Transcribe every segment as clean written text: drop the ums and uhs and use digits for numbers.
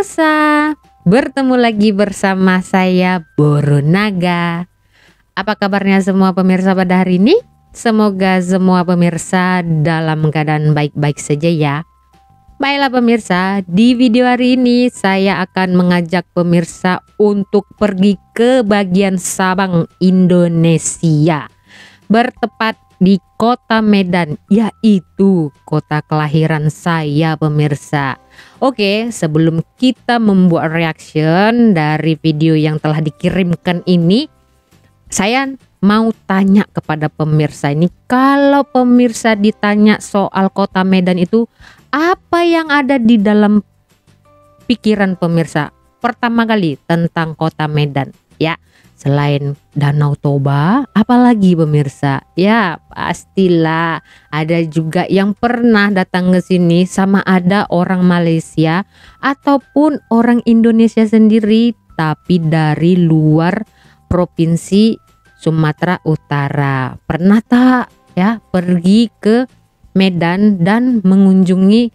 pemirsa, bertemu lagi bersama saya Boro Naga. Apa kabarnya semua pemirsa pada hari ini? Semoga semua pemirsa dalam keadaan baik-baik saja ya. Baiklah pemirsa, di video hari ini saya akan mengajak pemirsa untuk pergi ke bagian Sabang, Indonesia. Bertepat di kota Medan, yaitu kota kelahiran saya pemirsa. Oke, sebelum kita membuat reaction dari video yang telah dikirimkan ini, saya mau tanya kepada pemirsa ini, kalau pemirsa ditanya soal kota Medan itu, apa yang ada di dalam pikiran pemirsa pertama kali tentang kota Medan? Ya, selain Danau Toba, apalagi pemirsa? Ya, pastilah ada juga yang pernah datang ke sini, sama ada orang Malaysia ataupun orang Indonesia sendiri, tapi dari luar provinsi Sumatera Utara. Pernah tak ya pergi ke Medan dan mengunjungi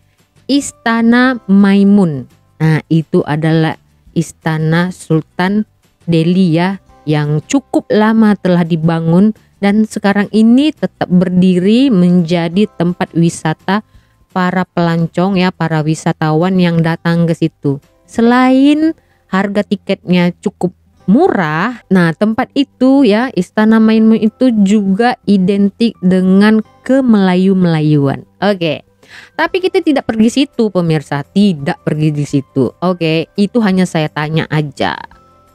Istana Maimun? Nah, itu adalah Istana Sultan Delhi ya, yang cukup lama telah dibangun dan sekarang ini tetap berdiri menjadi tempat wisata para pelancong ya, para wisatawan yang datang ke situ. Selain harga tiketnya cukup murah, nah tempat itu ya, Istana Maimun itu juga identik dengan kemelayu-melayuan. Oke. Tapi kita tidak pergi situ pemirsa, tidak pergi di situ. Oke, itu hanya saya tanya aja.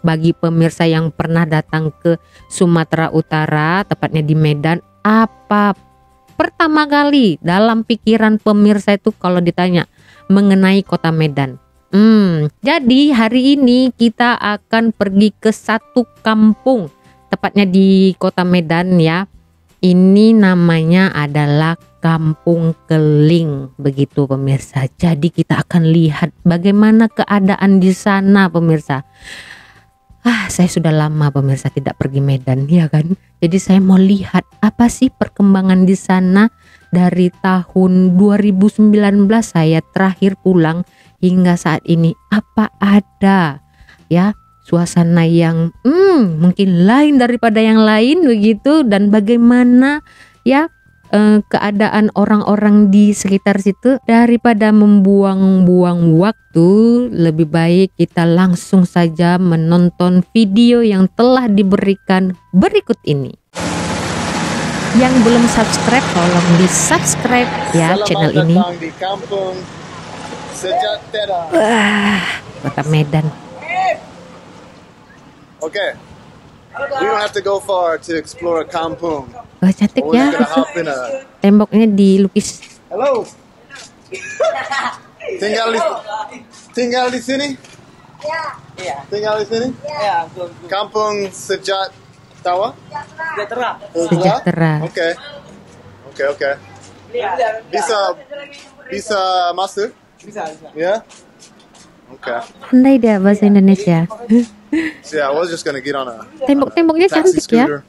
Bagi pemirsa yang pernah datang ke Sumatera Utara, tepatnya di Medan, apa pertama kali dalam pikiran pemirsa itu kalau ditanya mengenai kota Medan? Jadi hari ini kita akan pergi ke satu kampung, tepatnya di kota Medan ya. Ini namanya adalah Kampung Keling, begitu pemirsa. Jadi kita akan lihat bagaimana keadaan di sana pemirsa. Saya sudah lama pemirsa tidak pergi Medan ya kan. Jadi saya mau lihat apa sih perkembangan di sana dari tahun 2019 saya terakhir pulang hingga saat ini. Apa ada ya suasana yang mungkin lain daripada yang lain begitu, dan bagaimana ya keadaan orang-orang di sekitar situ. Daripada membuang-buang waktu, lebih baik kita langsung saja menonton video yang telah diberikan berikut ini. Yang belum subscribe tolong di subscribe ya channel ini. Di Kampung Sejahtera. Kota Medan. Okay, we don't have to go far to explore Kampung. Wah, cantik We're ya. gonna hop in a. Temboknya dilukis. Hello. Tinggal di sini? Iya. Tinggal di sini? Iya, Kampung Sejahtera. Sejahtera. Okay. Bisa masuk? Bisa. Yeah. Okay. Pandai dia bahasa Indonesia. So yeah, I was just gonna get on a Tembok-temboknya taxi cantik ya. scooter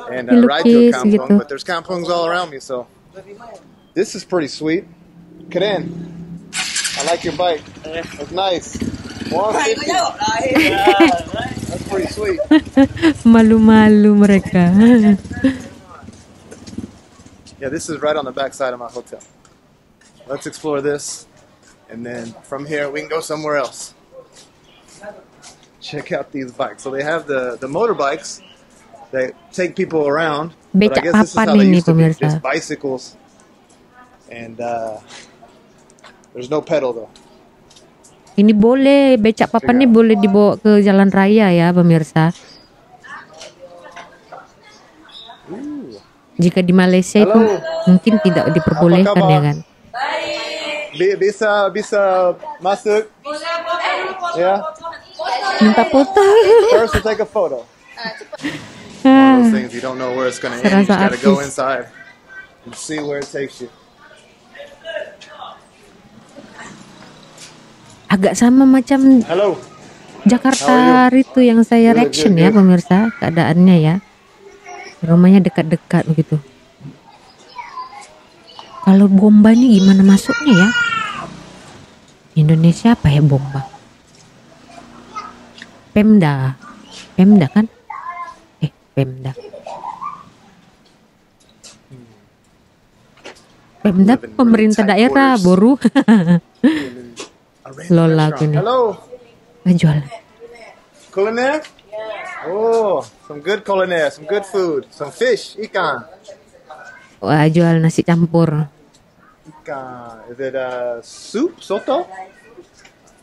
and ride to a Dilukis kampung, gitu. but there's kampungs all around me, so this is pretty sweet. Keren, I like your bike. It's nice. 150. That's pretty sweet. Malu-malu mereka. Yeah, this is right on the back side of my hotel. Let's explore this, and then from here we can go somewhere else. Check out these bikes. So they have the motorbikes that take people around. But I Becak guess this is how papan they ini used to be, pemirsa. just bicycles. And there's no pedal though. Ini boleh, becak papan ini boleh dibawa ke jalan raya ya pemirsa. Jika di Malaysia itu mungkin tidak diperbolehkan ya kan. Bisa masuk. Yeah. Minta foto. First we'll take a photo. One of those things you don't know where it's gonna end. You just Serasa gotta go artis. inside and see where it takes you. Agak sama macam Hello. Jakarta itu yang saya Good, reaction good, ya good. pemirsa, keadaannya ya. Rumahnya dekat-dekat begitu. Kalau bomba ini gimana masuknya ya? Indonesia apa ya bomba? Pemda. Pemda kan? Pemda. Pemda pemerintah daerah Boru. Lola gini. Hello. Jual. Culinaire? Oh, some good culinaire, some good food, some fish, ikan. Wah, jual nasi campur. Ikan. Is it soup, soto?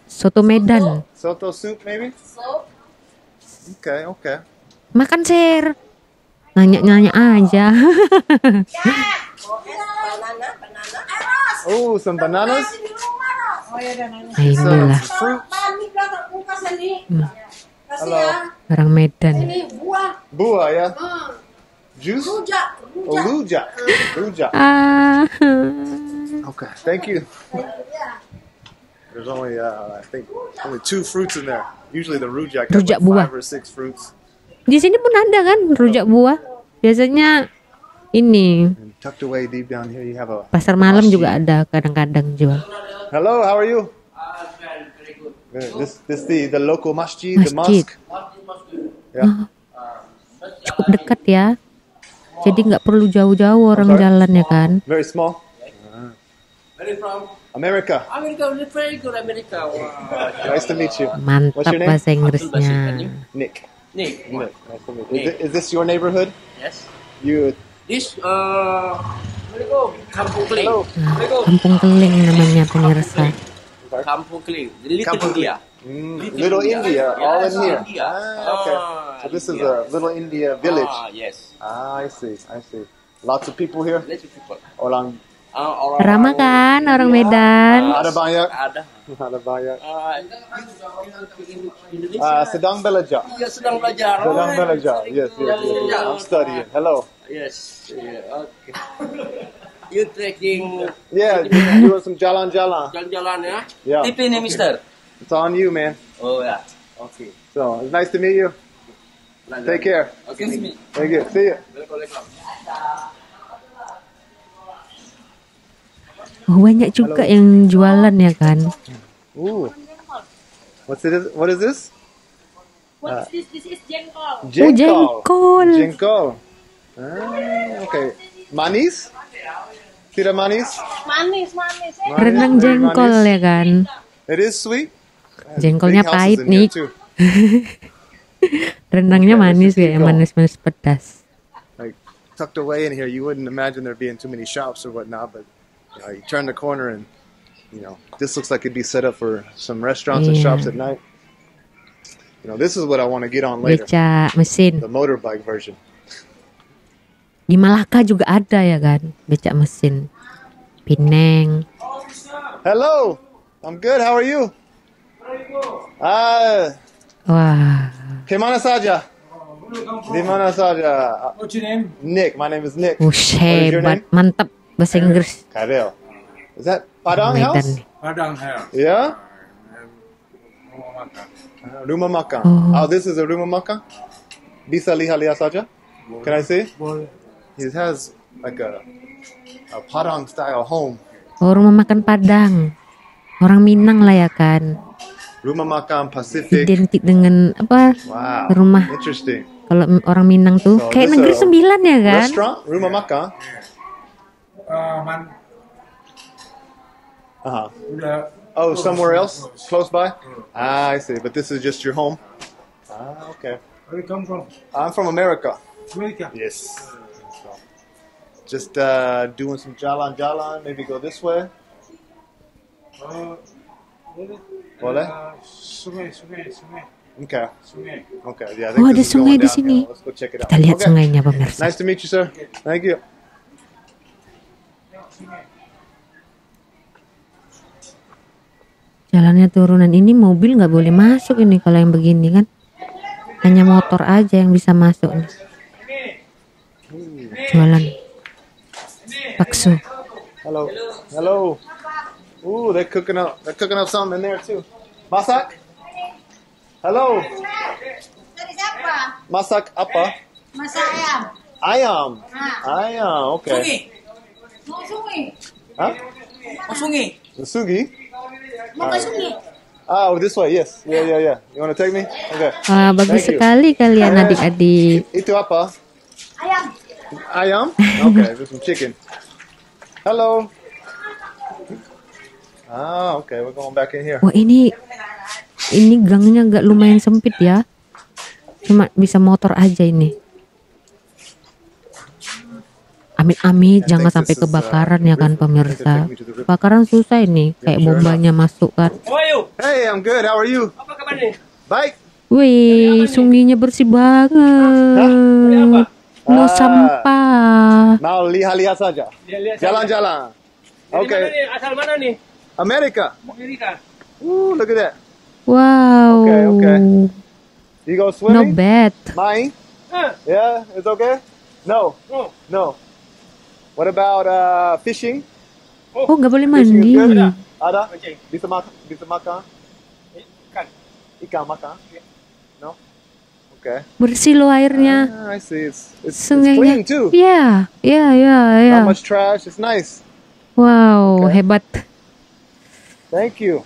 Soto Medan. Soto soup maybe? Okay, okay. Makan Sir. Nanya-nanya aja. Oh, some bananas. Nah, inilah Fruit. Halo. orang Medan. Buah ya. Juice. Oh, rujak. Rujak. Okay, thank you. There's only, I think, only 2 fruits in there. Usually the rujak has Rujak like buah. 5 or 6 fruits. Di sini pun ada kan rujak buah. Biasanya ini And tucked away deep down here, you have a pasar malam juga ada kadang-kadang jual. Hello, how are you? Good. This the local masjid, the Masjid. mosque. Yeah. Cukup dekat ya. Jadi nggak perlu jauh-jauh orang jalan ya kan. Very small. Where are you from? America. America, very good America. Wow. Nice to meet you. Mantap What's your name? bahasa Inggrisnya. Nick. Nick. Nick. Nice to meet you. Is this your neighborhood? Yes. You. This where you go? Kampung Kling. Hello. Where you go? Kampung Keling namanya pemirsa. Kampung Kling. Little Kampung India. Little India, all in Yes, here. India. Okay. So this is a Little India village. Yes. I see. I see. Lots of people here. Let's people. Orang Ramah kan orang Medan. ada banyak. Ada. Ada banyak. Indonesia. Sedang belajar. Iya, sedang belajar. Sedang belajar. Yes, yes, yes. I'm studying. Hello. Yes. Yeah, okay. You trekking Yeah, doing some jalan-jalan. jalan-jalan ya? Yeah. TP nih, Mister. It's on you, man. Oh ya. Oke. So it's nice to meet you. Take care. Oke, Thank you. See you. Oh, banyak juga yang jualan ya kan. Ooh. What's it? What is this? What's this? This is jengkol. Jengkol. Jengkol. Okay. Manis? Tidak manis? Manis, manis. Renang Very jengkol manis. ya kan. It is sweet. Jengkolnya Big houses pahit in here nih. too. Renangnya Okay, manis this is ya, jengkol. manis-manis pedas. Like tucked away in here, you wouldn't imagine there being too many shops or whatnot, but you turn the corner and this looks like it'd be set up for some restaurants and Yeah. shops at night. This is what I want to get on later. Beca mesin. The motorbike version. Di Malaka juga ada ya kan, becak mesin. Pineng. Hello, I'm good. How are you? Wah, Kemana saja? Di mana saja? What's your name? Nick. My name is Nick. wush, What is your hebat, name? mantap bahasa Inggris. Karel. Is that Padang Medan house? nih. Padang House. Yeah. Rumah makan. Oh, this is a rumah makan. Bisa lihat saja. Can I see? It has like a Padang style home. Oh, rumah makan Padang. Orang Minang lah ya kan. Rumah makan Pacific. Identik dengan apa? Wow. Rumah. Interesting. Kalau orang Minang tuh So, kayak this Negeri a Sembilan ya kan. Restaurant, rumah makan. Oh, somewhere else, close by. I see. But this is just your home. Okay. Where you come from? I'm from America. America. Yes. So, just doing some jalan-jalan. Maybe go this way. Boleh? Sungai. Okay. Sungai. Okay. Yeah. I think Oh, ada this is going sungai di downhill. sini. Let's go check it out. Kita lihat Okay. sungainya pemirsa. Nice to meet you, sir. Thank you. Jalannya turunan ini mobil nggak boleh masuk ini kalau yang begini kan. Hanya motor aja yang bisa masuk nih. Jualan bakso. Hello. Hello. Ooh, they're cooking up something in there too. Masak? Hello. Dari siapa? Masak apa? Masak ayam. Ayam. Ayam. Okay. Mau sungai. Hah? Oh, sungai. Sugi? Mau ke sungai. Oh, this way. Yes. Yeah. You want to take me? Okay. Wah, bagus Thank you. sekali kalian adik-adik. Itu apa? Ayam. Ayam? Okay, there's some chicken. Hello. Ah, okay. We're going back in here. Wah, ini gangnya agak lumayan sempit ya. Cuma bisa motor aja ini. Amit-amit jangan sampai kebakaran ya kan pemirsa. Kebakaran susah ini, kayak bombanya masuk kan. Hey, I'm good. How are you? Apa kabar nih? Baik. Wih, sunginya bersih banget. No sampah. Mau lihat-lihat saja. Lihat-lihat Jalan-jalan. Dari Okay. mana nih? Asal mana nih? America. Amerika. Look at that. Wow. Okay. You go Not swimming? bad. Mine? Ah, Yeah, it's okay? No. oh, No. What about fishing? Oh, nggak boleh Fishing mandi. is good? Ada? Oke. Bisa makan? Kan. Ikan makan? No? Okay. Bersih loh airnya. Ah, I see. It's Sungainya. clean too. Ya. Not much trash. It's nice. Wow, Okay. hebat. Thank you.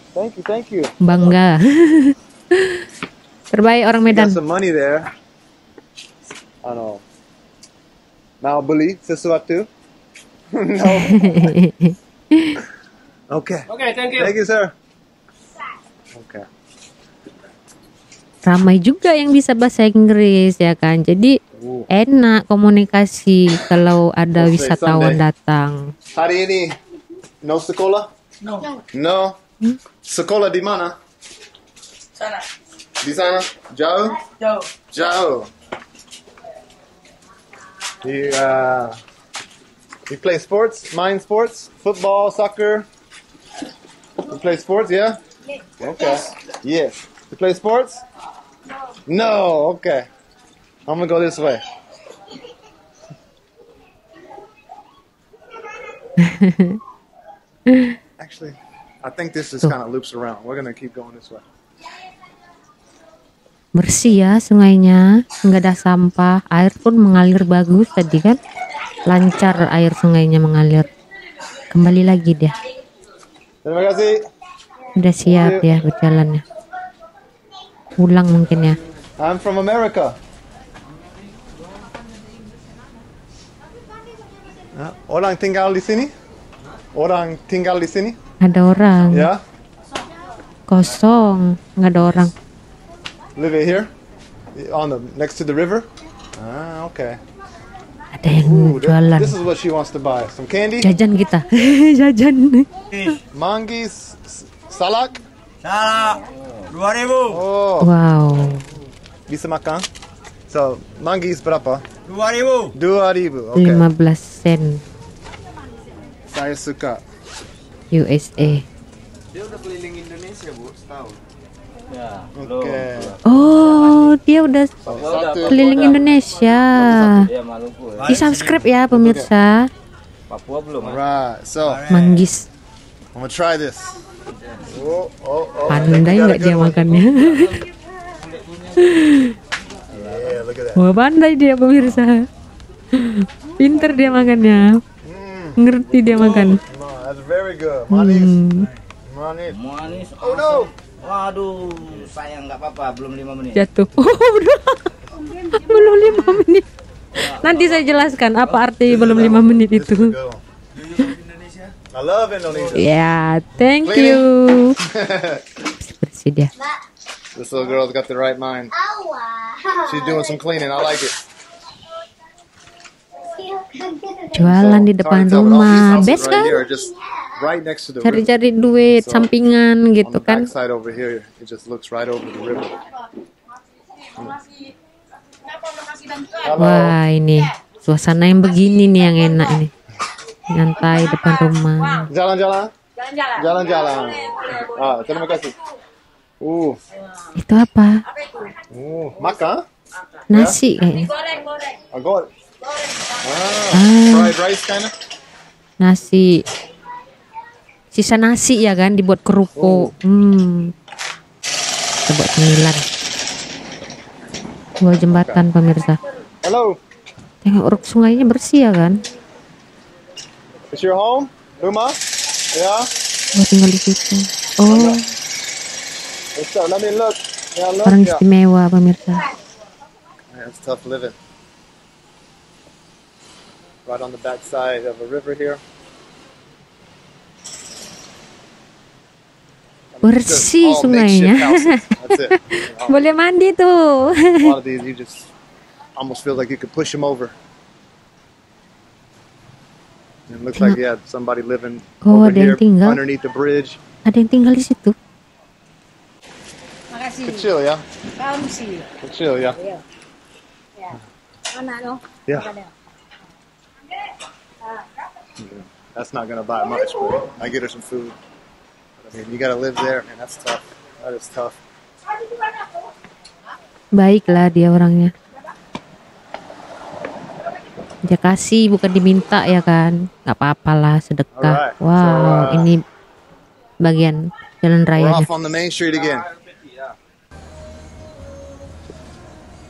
Bangga. Terbaik orang You Medan. got some money there. I know. Mau beli sesuatu? No. Okay. Oke, thank you. Thank you, sir. Okay. Ramai juga yang bisa bahasa Inggris ya kan. Jadi enak komunikasi kalau ada We'll say wisatawan someday. datang. Hari ini no sekolah? No. Sekolah di mana? Sana. Di sana? Jauh? Jauh. You play sports? Mind sports? Football, soccer? You play sports, yeah? Okay. Yes. You play sports? No. Okay. I'm gonna go this way. Actually, I think this just kind of loops around. We're gonna keep going this way. Bersih ya sungainya, nggak ada sampah, air pun mengalir bagus tadi kan. Lancar air sungainya mengalir. Kembali lagi dia. Terima kasih. Udah siap ya berjalannya. Pulang mungkin ya. I'm from America. Orang tinggal di sini? Orang tinggal di sini? Ada orang. Ya? Kosong, nggak ada orang. Live here? On the next to the river? Ah, okay. Ada yang Ooh, jualan. this is what she wants to buy. Some candy? Jajan kita. Jajan. Manggis, salak? Salah. 2.000. Oh, Wow. bisa makan? So, manggis berapa? 2.000. 2.000. Okay. 15 sen Saya suka. USA. Dia udah keliling Indonesia, Bu, setahun. Okay. Oh, dia udah Satu. keliling Indonesia. Ya, Maluku ya. Di subscribe ya pemirsa. Papua belum. Right. So, Manggis. I'm gonna try this. Oh. Pandai nggak dia makannya? Yeah, look at that. Wah, pandai dia pemirsa. Pinter dia makannya. Ngerti dia makan. No, that's very good. Manis. Manis. Manis. Oh no. Waduh, sayang nggak apa-apa, belum 5 menit. Jatuh. Oh, belum 5 menit. Nanti saya jelaskan apa arti belum 5 menit This is itu. a good one. I love Indonesia. Ya, thank you. Bersih dia. This little girl's got the right mind. She's doing some cleaning. I like it. Jualan di depan So, hard to tell, but all these rumah. houses Best right kan? here are just right next to the river. Cari-cari duit So, sampingan On gitu the kan. backside over here, it just looks right over the river. Wah, ini suasana yang begini nih yang enak ini. Nyantai depan rumah. Jalan-jalan. Jalan-jalan. Ah, terima kasih. Itu apa? Makan? Nasi kayaknya. I got it. Ah, Fried rice kind of? nasi. Sisa nasi ya kan dibuat kerupuk. Coba cemilan. Dua jembatan pemirsa. Hello. Tengok uruk sungainya bersih ya kan? Is your home? Rumah? Yeah. Gua tinggal di situ. Oh, What's up? Let me look. Yeah, look. Orang Yeah. istimewa pemirsa. Man, it's tough living. Right on the backside of a river here. Bersih All sungainya. makeshift houses. That's it. You know, Boleh mandi tuh. a lot of these, you just almost feel like you could push them over. And it looks like somebody living Oh, over ada yang here tinggal. underneath the bridge. Ada yang tinggal di situ. Makasih. Kecil ya, Kamu sih. kecil ya. Ya. Mana no? Yeah. Ada. That's not gonna buy much, but I get her some food. I mean, you gotta live there, man. That's tough. That is tough. Baiklah dia orangnya. Dia kasih bukan diminta ya kan. Nggak apa-apalah sedekah. Alright, Wow, so, ini bagian jalan We're rayanya. off on the main street again.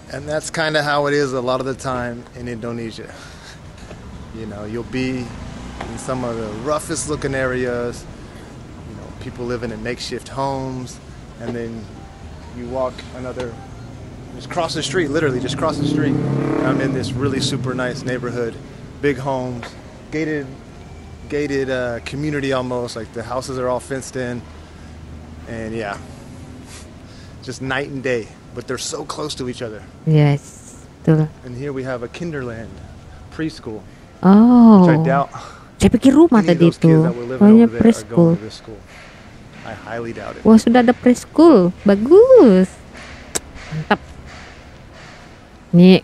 And that's kind of how it is a lot of the time in Indonesia. You know, you'll be in some of the roughest looking areas, you know, people living in makeshift homes, and then you walk just cross the street, literally just cross the street. I'm in this really super nice neighborhood, big homes, gated community almost, like the houses are all fenced in, and yeah, just night and day, but they're so close to each other. Yes, betul. And here we have a kinderland, preschool, Oh, which I doubt saya pikir rumah any of tadi those kids itu. that were living Pokoknya over there are going preschool. to this school. I highly doubt it. Wah, sudah ada preschool. Bagus. Mantap. Ini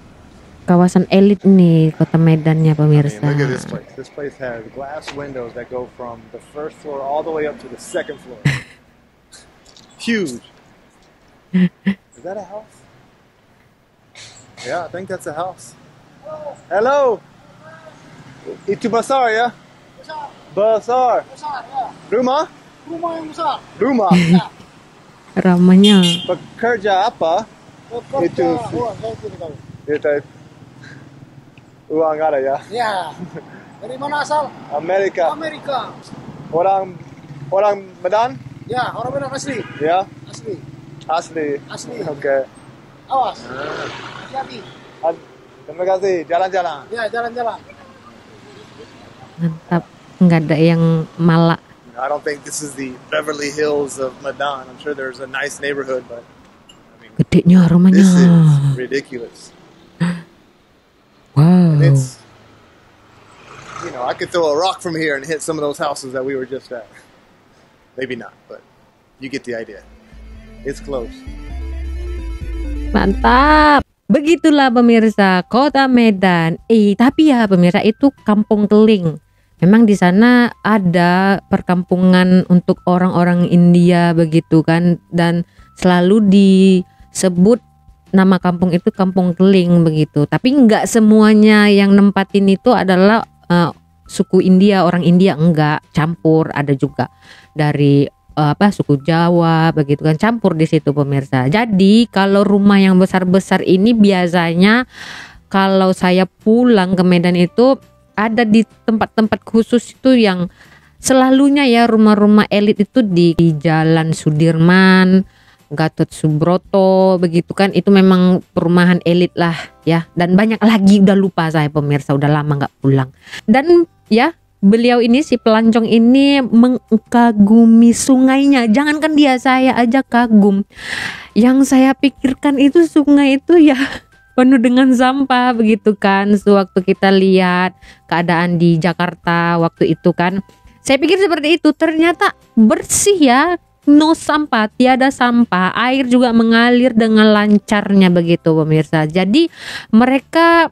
kawasan elit nih Kota Medannya I mean, pemirsa. look at this place. This place has glass windows that go from the first floor all the way up to the second floor. Huge. Is that a house? Yeah, I think that's a house. Hello. Itu besar ya? Besar. Rumah? Rumah yang besar. Rumah. Ramanya. Bekerja apa? Itu. Saya tidak tahu. Itu. Uang ada ya? Ya. Dari mana asal? Amerika. Amerika. Orang Medan? Ya, orang benar asli. Ya, Asli. asli. Asli. Oke. Awas. Hati-hati. Terima kasih. Jalan-jalan. Ya, jalan-jalan. Mantap. Nggak ada yang malak. I don't think this is the Beverly Hills of Medan. I'm sure there's a nice neighborhood, but Gedenya rumahnya. this is ridiculous. Wow. It's, you know, I could throw a rock from here and hit some of those houses that we were just at. Maybe not, but you get the idea. It's close. Mantap. Begitulah pemirsa Kota Medan. Tapi ya pemirsa itu Kampung Keling. Memang di sana ada perkampungan untuk orang-orang India begitu kan, dan selalu disebut nama kampung itu Kampung Keling begitu. Tapi nggak semuanya yang nempatin itu adalah suku India, orang India, enggak, campur. Ada juga dari suku Jawa begitu kan, campur di situ pemirsa. Jadi kalau rumah yang besar-besar ini biasanya kalau saya pulang ke Medan itu ada di tempat-tempat khusus itu yang selalunya ya rumah-rumah elit itu di Jalan Sudirman, Gatot Subroto begitu kan, itu memang perumahan elit lah ya, dan banyak lagi udah lupa saya pemirsa, udah lama nggak pulang. Dan ya beliau ini si pelancong ini mengagumi sungainya, jangankan dia, saya aja kagum. Yang saya pikirkan itu sungai itu ya penuh dengan sampah begitu kan. Sewaktu kita lihat keadaan di Jakarta waktu itu kan, saya pikir seperti itu, ternyata bersih ya, no sampah, tiada sampah, air juga mengalir dengan lancarnya begitu pemirsa. Jadi mereka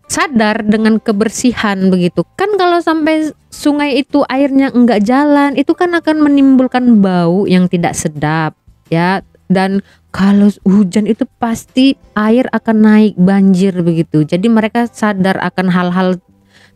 sadar dengan kebersihan begitu kan. Kalau sampai sungai itu airnya enggak jalan, itu kan akan menimbulkan bau yang tidak sedap ya. Dan kalau hujan itu pasti air akan naik, banjir begitu. Jadi mereka sadar akan hal-hal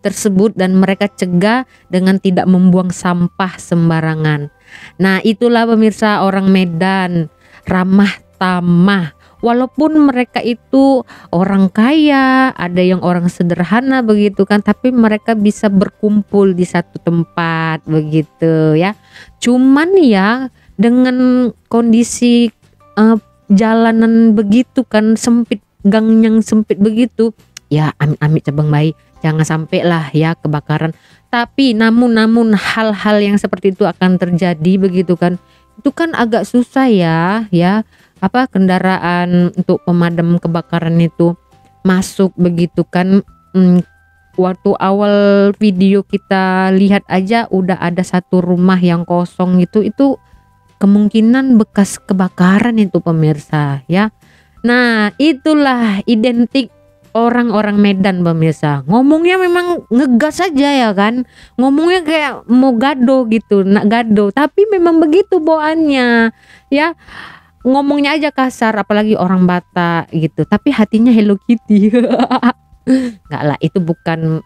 tersebut dan mereka cegah dengan tidak membuang sampah sembarangan. Nah itulah pemirsa orang Medan, ramah tamah. Walaupun mereka itu orang kaya, ada yang orang sederhana begitu kan, tapi mereka bisa berkumpul di satu tempat begitu ya. Cuman ya dengan kondisi jalanan begitu kan, sempit, gang yang sempit begitu, ya amit-amit cabang bayi, jangan sampai lah ya kebakaran. Tapi namun hal-hal yang seperti itu akan terjadi begitu kan, itu kan agak susah ya apa kendaraan untuk pemadam kebakaran itu masuk begitu kan. Waktu awal video kita lihat aja udah ada satu rumah yang kosong itu kemungkinan bekas kebakaran itu pemirsa ya. Nah itulah identik orang-orang Medan pemirsa, ngomongnya memang ngegas aja ya kan, ngomongnya kayak mau gado gitu, nak gado, tapi memang begitu bawaannya ya, ngomongnya aja kasar, apalagi orang Batak gitu, tapi hatinya Hello Kitty. Enggak lah, itu bukan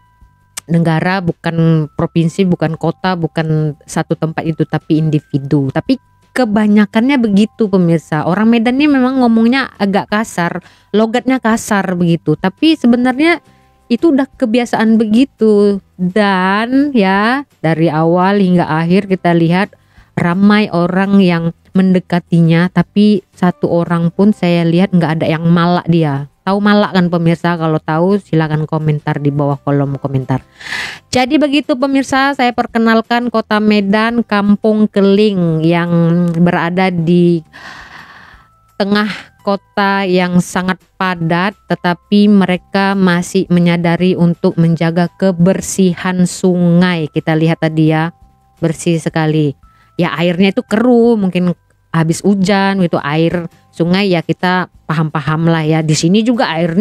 negara, bukan provinsi, bukan kota, bukan satu tempat itu, tapi individu. Tapi kebanyakannya begitu pemirsa. Orang Medan ini memang ngomongnya agak kasar, logatnya kasar begitu. Tapi sebenarnya itu udah kebiasaan begitu. Dan ya dari awal hingga akhir kita lihat ramai orang yang mendekatinya, tapi satu orang pun saya lihat nggak ada yang malak dia. Tahu malak kan pemirsa? Kalau tahu silakan komentar di bawah kolom komentar. Jadi begitu pemirsa, saya perkenalkan Kota Medan, Kampung Keling yang berada di tengah kota yang sangat padat, tetapi mereka masih menyadari untuk menjaga kebersihan sungai. Kita lihat tadi ya, bersih sekali. Ya airnya itu keruh, mungkin habis hujan gitu, air sungai ya kita paham-paham lah ya. Di sini juga air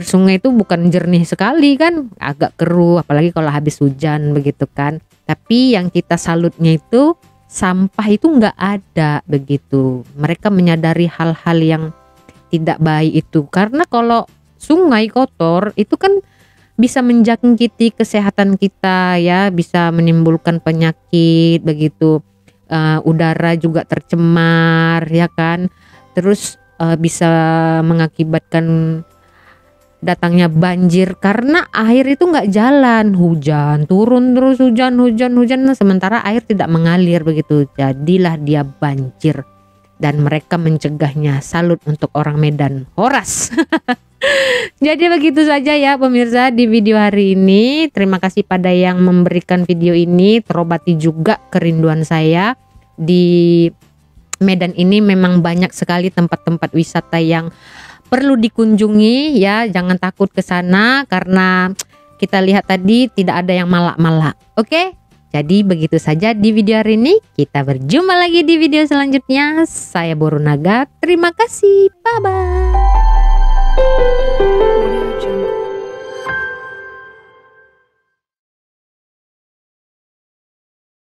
sungai itu bukan jernih sekali kan, agak keruh, apalagi kalau habis hujan begitu kan. Tapi yang kita salutnya itu sampah itu nggak ada begitu. Mereka menyadari hal-hal yang tidak baik itu, karena kalau sungai kotor itu kan bisa menjangkiti kesehatan kita ya, bisa menimbulkan penyakit begitu. Udara juga tercemar ya kan, terus bisa mengakibatkan datangnya banjir karena air itu nggak jalan, hujan turun terus, hujan sementara air tidak mengalir begitu, jadilah dia banjir dan mereka mencegahnya. Salut untuk orang Medan, horas. Jadi begitu saja ya pemirsa di video hari ini. Terima kasih pada yang memberikan video ini, terobati juga kerinduan saya. Di Medan ini memang banyak sekali tempat-tempat wisata yang perlu dikunjungi ya, jangan takut ke sana karena kita lihat tadi tidak ada yang malak-malak. Oke? Jadi begitu saja di video hari ini. Kita berjumpa lagi di video selanjutnya. Saya Boru Naga. Terima kasih. Bye bye.